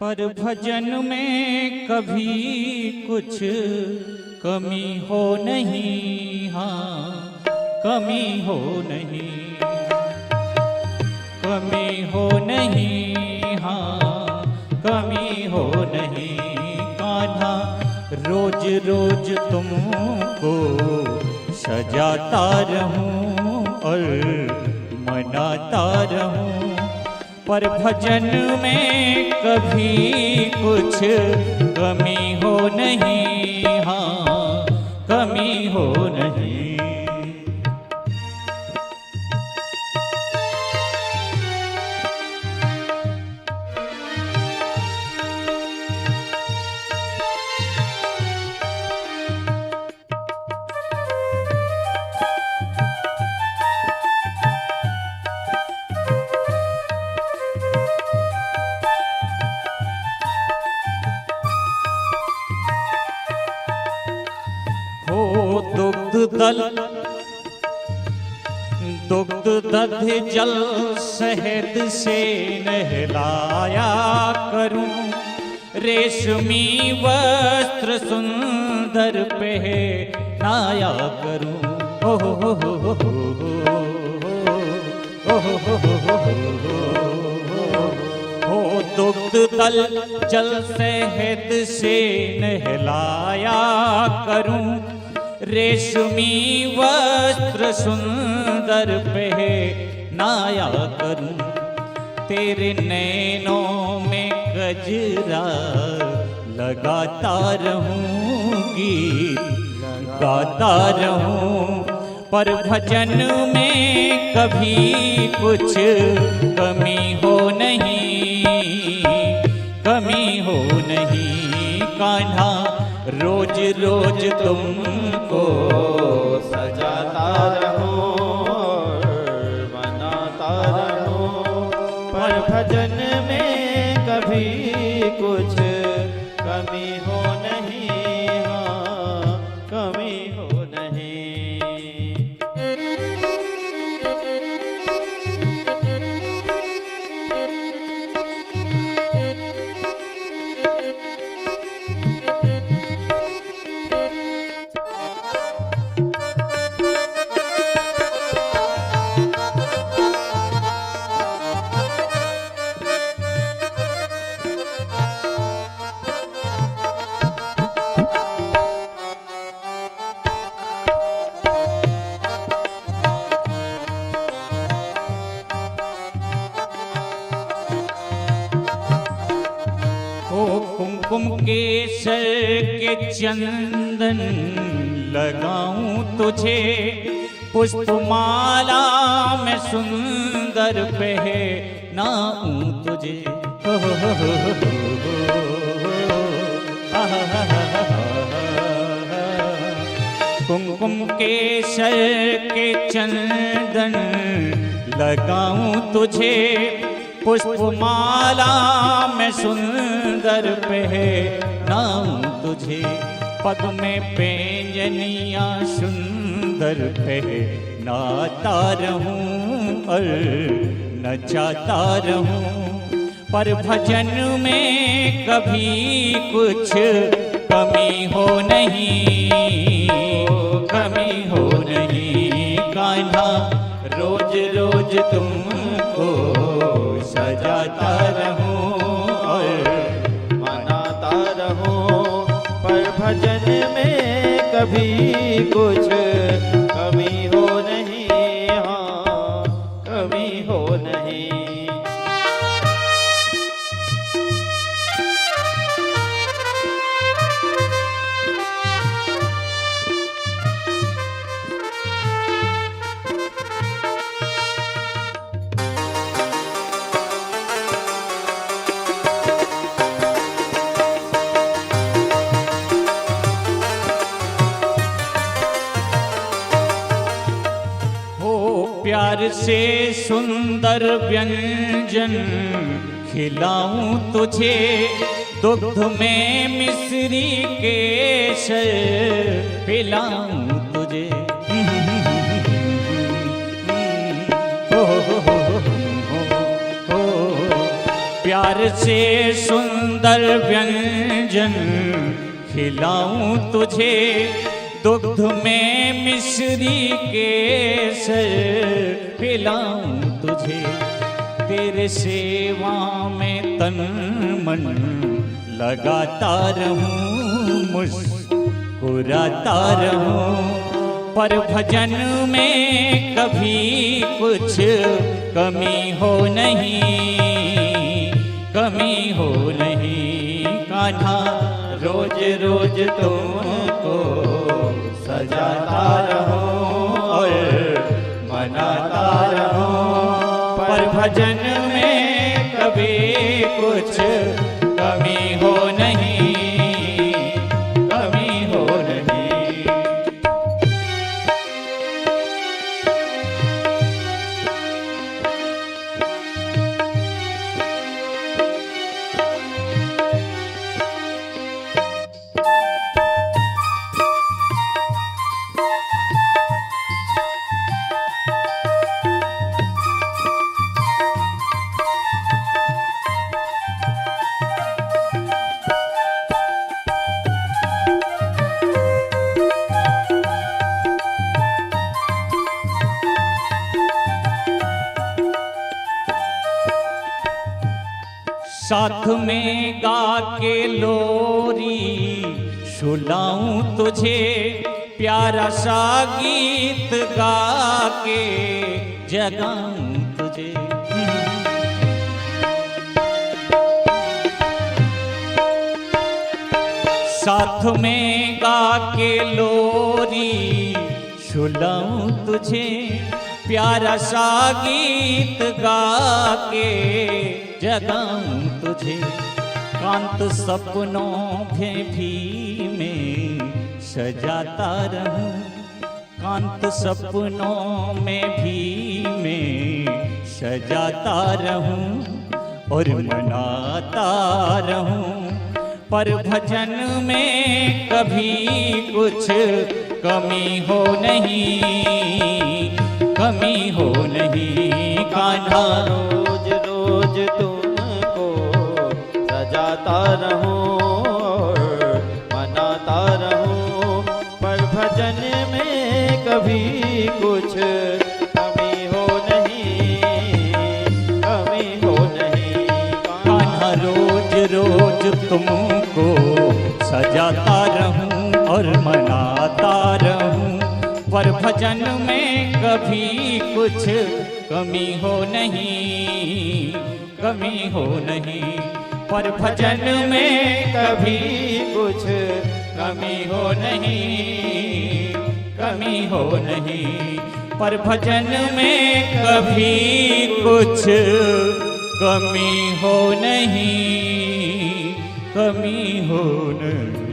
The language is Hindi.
पर भजन में कभी कुछ कमी हो नहीं, हाँ कमी हो नहीं, कमी हो नहीं, हाँ कमी हो नहीं। कान्हा रोज रोज तुमको सजाता रहूं और मनाता रहूं, पर भजन में कभी कुछ कमी हो नहीं, हाँ कमी हो नहीं। दुग्ध दध जल शहद से नहलाया करूं, रेशमी वस्त्र सुंदर पहनाया करूं। हो दुग्ध दल जल शहद से नहलाया करूं, रेशमी वस्त्र सुंदर पहनाया करूं। तेरे नैनों में गजरा लगाता रहूं, गीत गाता रहूं, पर भजन में कभी कुछ कमी हो नहीं, कमी हो नहीं। कान्हा रोज रोज तुमको सजाता रहूं, मनाता रहूं, पर भजन में कभी कुछ कमी हो नहीं, हाँ कमी हो नहीं। कुमकुम केसर के चंदन लगाऊं तुझे, पुष्पमाला में सुंदर पहनाऊं तुझे। कुमकुम केसर के चंदन लगाऊं तुझे, पुष्पमाला में सुंदर पहनाऊं तुझे। पग में पैंजनियां सुंदर पहनाता रहूं और नचाता रहूं, पर भजन में कभी कुछ कमी हो नहीं, कमी हो नहीं। कान्हा रोज रोज तुमको सजाता रहूं और मनाता रहूं, पर भजन में कभी कुछ कमी हो नहीं, हाँ कमी हो नहीं। प्यार से सुंदर व्यंजन खिलाऊं तुझे, दुग्ध में मिश्री केसर पिलाऊं तुझे। प्यार से सुंदर व्यंजन खिलाऊं तुझे, दुग्ध में मिश्री केसर पिलाऊं तुझे। तेरे सेवा में तन मन लगाता रहूं, मुस्कुराता रहूं, पर भजन में कभी कुछ कमी हो नहीं, कमी हो नहीं। कान्हा रोज रोज तुमको सजाता रहूं और मनाता रहूं, पर भजन में कभी कुछ कमी हो नहीं, कमी हो नहीं। साथ में गा के लोरी सुनाऊं तुझे, प्यारा सा गीत गा के जगाऊं तुझे। साथ में गा के लोरी सुनाऊं तुझे, प्यारा सा गीत गा के जगाऊं तुझे। कांत सपनों भी में सजाता रहूं, कांत सपनों में भी में सजाता रहूं और मनाता रहूं, पर भजन में कभी कुछ कमी हो नहीं, कमी हो नहीं। कान्हा रोज रोज तुमको सजाता रहूं और मनाता रहूं, पर भजन में कभी कुछ कमी हो नहीं, कमी हो नहीं। कान्हा रोज रोज तुमको सजाता रहूं और मनाता रहूं, पर भजन में कभी कुछ कमी हो नहीं, कमी हो नहीं। पर भजन में कभी कुछ कमी हो नहीं, कमी हो नहीं। पर भजन में कभी कुछ कमी हो नहीं, कमी हो नहीं।